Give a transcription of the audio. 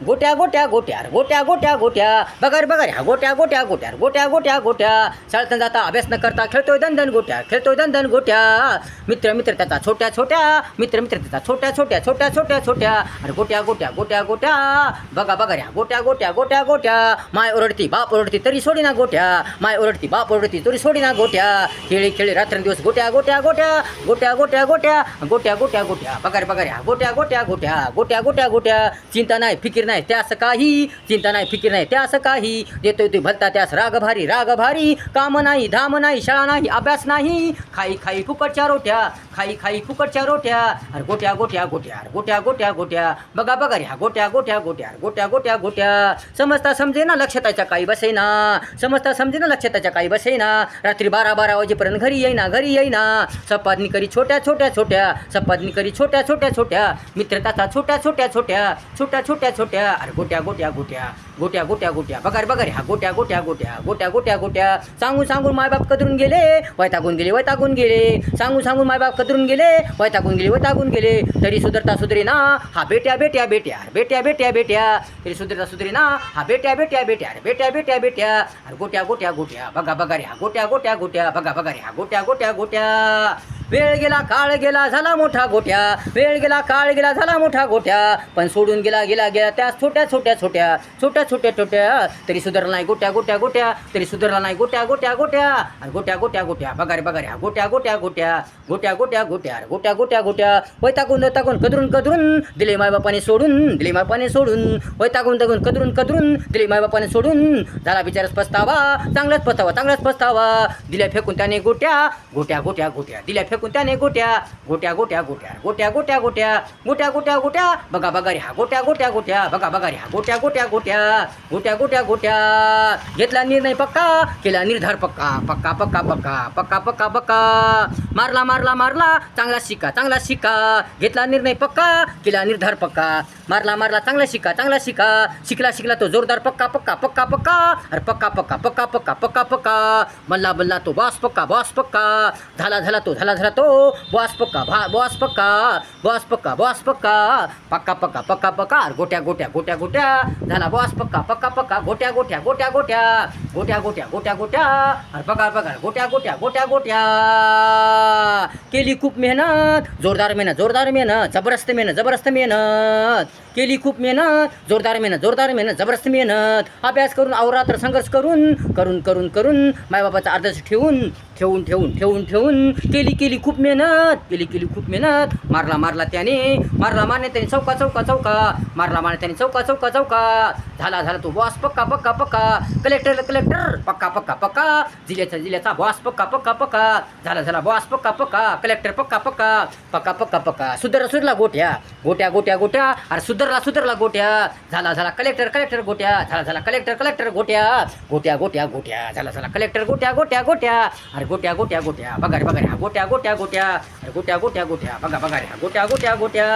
गोट्या गोट्या गोट्या गोट्या गोट्या गोट्या बगर बगर ह्या गोट्या गोट्या गोट्या गोट्या गोट्या गोट्या शाळेत जाता अभ्यास न करता खेळतोय दंदन गोट्या खेळतोय दंदन गोट्या मित्र मित्र त्याचा छोट्या छोट्या मित्र मित्र त्याचा छोट्या छोट्या छोट्या छोट्या छोट्या अरे गोट्या गोट्या गोट्या गोट्या बघा बघा ह्या गोट्या गोट्या गोट्या गोट्या माय ओरडती बाप ओरडती तरी सोडी ना गोट्या माय ओरडती बाप ओरडती तरी सोडी ना गोट्या खेळी खेळी रात्रंदिवस गोट्या गोट्या गोट्या गोट्या गोट्या गोट्या गोट्या गोट्या गोट्या बघा बघा ह्या गोट्या गोट्या गोट्या गोट्या गोट्या गोट्या चिंता नाही फिकीर नाही त्यास काही चिंता नाही फिकीर नाही त्यास काही देतोय तू भलता त्यास राग भारी काम नाही धाम नाही शाळा नाही अभ्यास नाही खाई खाई फुकटच्या रोट्या खाई खाई फुकटच्या रोट्या अरे गोट्या गोट्या गोट्या गोट्या गोट्या गोट्या बघा बघा ह्या गोट्या गोट्या गोट्या गोट्या गोट्या गोट्या समजता समजे ना लक्ष त्याच्या काही बसेना समजता समजे ना लक्ष त्याच्या काही बसेना रात्री 12 वाजेपर्यंत घरी येईना संपादनी करी छोट्या छोट्या छोट्या संपादनी करी छोट्या छोट्या छोट्या मित्रताचा छोट्या छोट्या छोट्या छोट्या छोट्या छोट्या अरे गोट्या गोट्या गोट्या गोट्या गोट्या गोट्या बघा बघा ह्या गोट्या गोट्या गोट्या गोट्या गोट्या गोट्या सांगून मायबाप कदरून गेले वैतागून गेले सांगून मायबाप कदरून गेले वैतागून गेले तरी सुधरे ना हा बेट्या बेट्या बेट्या बेट्या बेट्या बेट्या तरी सुधरे ना हा बेट्या बेट्या बेट्या बेट्या बेट्या बेट्या अरे गोट्या गोट्या गोट्या बघा बघा ह्या गोट्या गोट्या गोट्या बघा बघा ह्या गोट्या गोट्या गोट्या वेळ गेला काळ गेला झाला मोठा गोट्या वेळ गेला काळ गेला झाला मोठा गोट्या पण सोडून गेला त्या छोट्या छोट्या छोट्या छोट्या छोट्या छोट्या तरी सुधारला नाही गोट्या गोट्या गोट्या तरी सुधारला नाही गोट्या गोट्या गोट्या आणि गोट्या गोट्या गोट्या बघा ह्या गोट्या गोट्या गोट्या गोट्या गोट्या गोट्या गोट्या गोट्या गोट्या वैतागून कदरून दिले मायबापाने सोडून वैतागून कदरून दिले मायबापाने सोडून झाला बिचारच पस्तावा चांगलाच पस्तावा दिल्या फेकून त्याने गोट्या गोट्या गोट्या गोट्या दिल्या फेकून त्याने गोट्या गोट्या गोट्या गोट्या गोट्या गोट्या गोट्या गोट्या गोट्या गोट्या बघा बघा ह्या गोट्या गोट्या गोट्या बघा बघा ह्या गोट्या गोट्या गोट्या गोट्या गोट्या गोट्या घेतला निर्णय पक्का केला निर्धार पक्का पक्का पक्का पक्का पक्का पक्का पक्का मारला चांगला शिका घेतला निर्णय पक्का केला निर्धार पक्का मारला चांगला शिका शिकला तो जोरदार पक्का पक्का पक्का पक्का अरे पक्का पक्का पक्का पक्का पक्का पक्का बनला तो बॉस पक्का झाला तो बॉस पक्का पक्का पक्का पक्का पक्का अरे गोट्या गोट्या गोट्या गोट्या झाला बॉस पक्का पक्का गोट्या गोट्या गोट्या गोट्या गोट्या गोट्या गोट्या गोट्या अरे बघा गोट्या गोट्या गोट्या गोट्या केली खूप मेहनत जोरदार मेहनत जबरदस्त मेहनत केली खूप मेहनत जोरदार मेहनत जबरदस्त मेहनत अभ्यास करून अवरात्र संघर्ष करून मायबापाचा आदर्श ठेवून केली खूप मेहनत मारला त्याने चौका झाला तो बॉस पक्का कलेक्टर पक्का जिल्ह्याचा बॉस पक्का झाला बॉस पक्का कलेक्टर पक्का सुधरला गोट्या अरे सुधरला गोट्या झाला कलेक्टर गोट्या झाला कलेक्टर गोट्या झाला कलेक्टर गोट्या अरे गोट्या बघा ह्या गोट्या अरे गोट्या बघा ह्या गोट्या